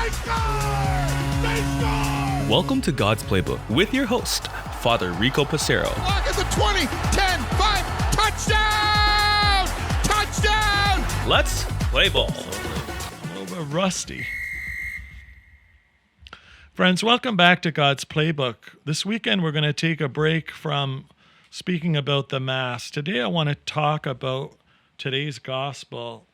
They score! They score! Welcome to God's Playbook with your host, Father Rico Passero. Lock at the 20, 10, 5, touchdown! Touchdown! Let's play ball. A little bit rusty. Friends, welcome back to God's Playbook. This weekend we're going to take a break from speaking about the Mass. Today I want to talk about today's gospel,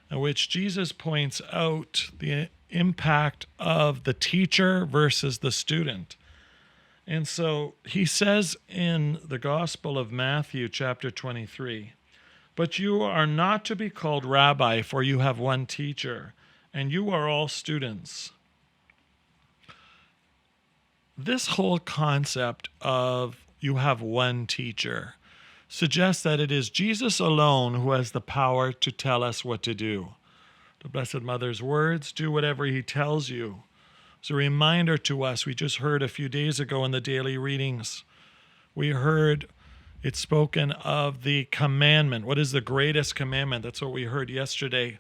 in which Jesus points out the impact of the teacher versus the student. And so he says in the Gospel of Matthew, chapter 23, "But you are not to be called rabbi, for you have one teacher, and you are all students." This whole concept of you have one teacher suggests that it is Jesus alone who has the power to tell us what to do. The Blessed Mother's words, do whatever he tells you. It's a reminder to us. We just heard a few days ago in the daily readings, we heard it spoken of the commandment. What is the greatest commandment? That's what we heard yesterday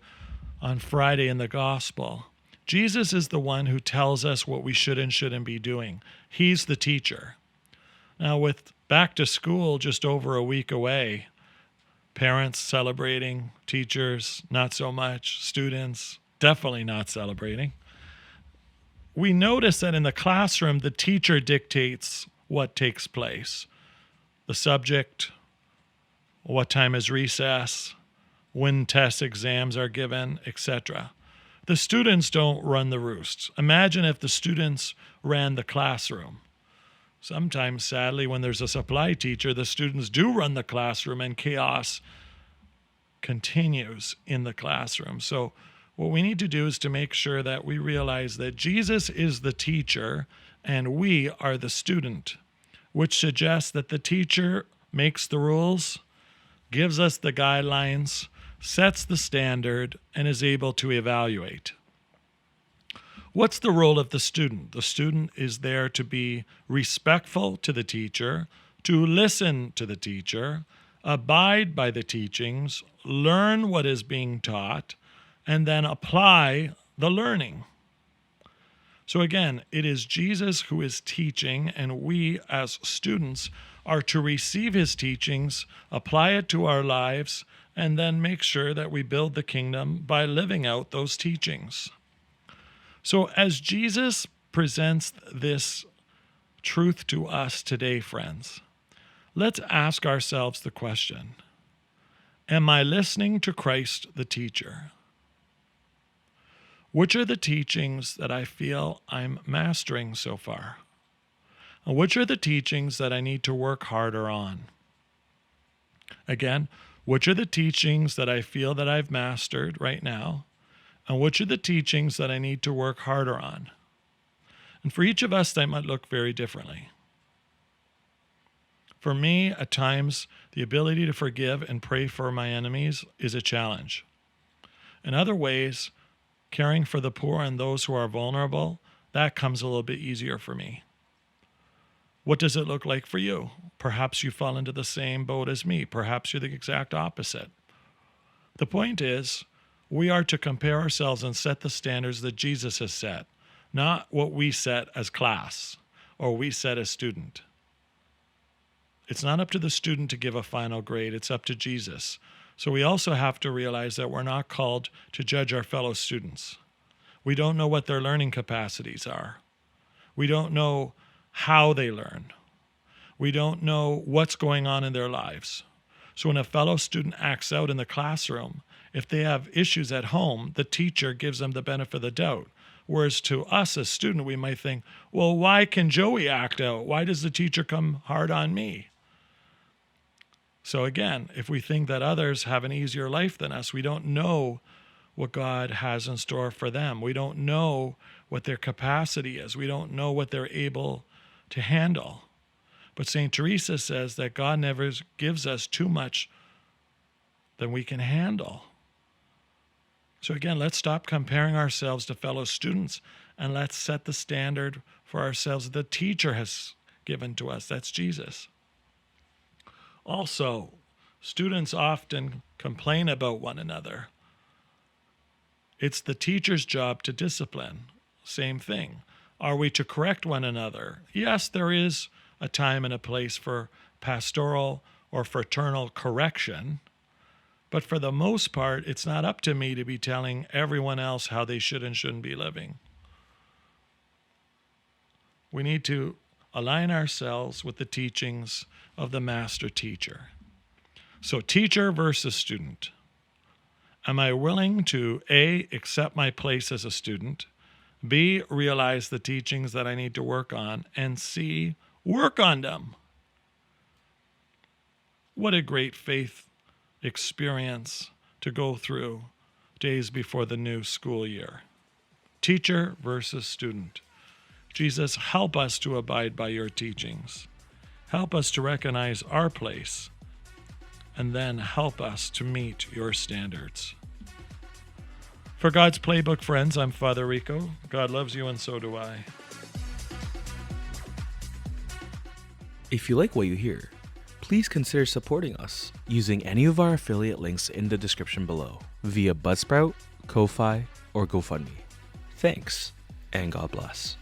on Friday in the gospel. Jesus is the one who tells us what we should and shouldn't be doing. He's the teacher. Now, with back to school just over a week away, parents celebrating, teachers not so much, students definitely not celebrating, we notice that in the classroom, the teacher dictates what takes place. The subject, what time is recess, when test exams are given, etc. The students don't run the roost. Imagine if the students ran the classroom. Sometimes, sadly, when there's a supply teacher, the students do run the classroom and chaos continues in the classroom. So what we need to do is to make sure that we realize that Jesus is the teacher and we are the student, which suggests that the teacher makes the rules, gives us the guidelines, sets the standard, and is able to evaluate. What's the role of the student? The student is there to be respectful to the teacher, to listen to the teacher, abide by the teachings, learn what is being taught, and then apply the learning. So again, it is Jesus who is teaching, and we as students are to receive his teachings, apply it to our lives, and then make sure that we build the kingdom by living out those teachings. So as Jesus presents this truth to us today, friends, let's ask ourselves the question, am I listening to Christ the teacher? Which are the teachings that I feel I'm mastering so far? And which are the teachings that I need to work harder on? Again, which are the teachings that I feel that I've mastered right now? And which are the teachings that I need to work harder on? And for each of us, that might look very differently. For me, at times, the ability to forgive and pray for my enemies is a challenge. In other ways, caring for the poor and those who are vulnerable, that comes a little bit easier for me. What does it look like for you? Perhaps you fall into the same boat as me. Perhaps you're the exact opposite. The point is, we are to compare ourselves and set the standards that Jesus has set, not what we set as class or we set as student. It's not up to the student to give a final grade. It's up to Jesus. So we also have to realize that we're not called to judge our fellow students. We don't know what their learning capacities are. We don't know how they learn. We don't know what's going on in their lives. So when a fellow student acts out in the classroom, if they have issues at home, the teacher gives them the benefit of the doubt. Whereas to us as student, we might think, well, why can Joey act out? Why does the teacher come hard on me? So again, if we think that others have an easier life than us, we don't know what God has in store for them. We don't know what their capacity is. We don't know what they're able to handle. But St. Teresa says that God never gives us too much than we can handle. So again, let's stop comparing ourselves to fellow students and let's set the standard for ourselves that the teacher has given to us. That's Jesus. Also, students often complain about one another. It's the teacher's job to discipline. same thing. Are we to correct one another? Yes, there is a time and a place for pastoral or fraternal correction. But for the most part, it's not up to me to be telling everyone else how they should and shouldn't be living. We need to align ourselves with the teachings of the master teacher. So teacher versus student. Am I willing to A, accept my place as a student, B, realize the teachings that I need to work on, and C, work on them? What a great faith experience to go through days before the new school year. Teacher versus student. Jesus, help us to abide by your teachings. Help us to recognize our place, and then help us to meet your standards. For God's Playbook friends, I'm Father Rico. God loves you, and so do I. If you like what you hear, please consider supporting us using any of our affiliate links in the description below via Buzzsprout, Ko-Fi, or GoFundMe. Thanks, and God bless.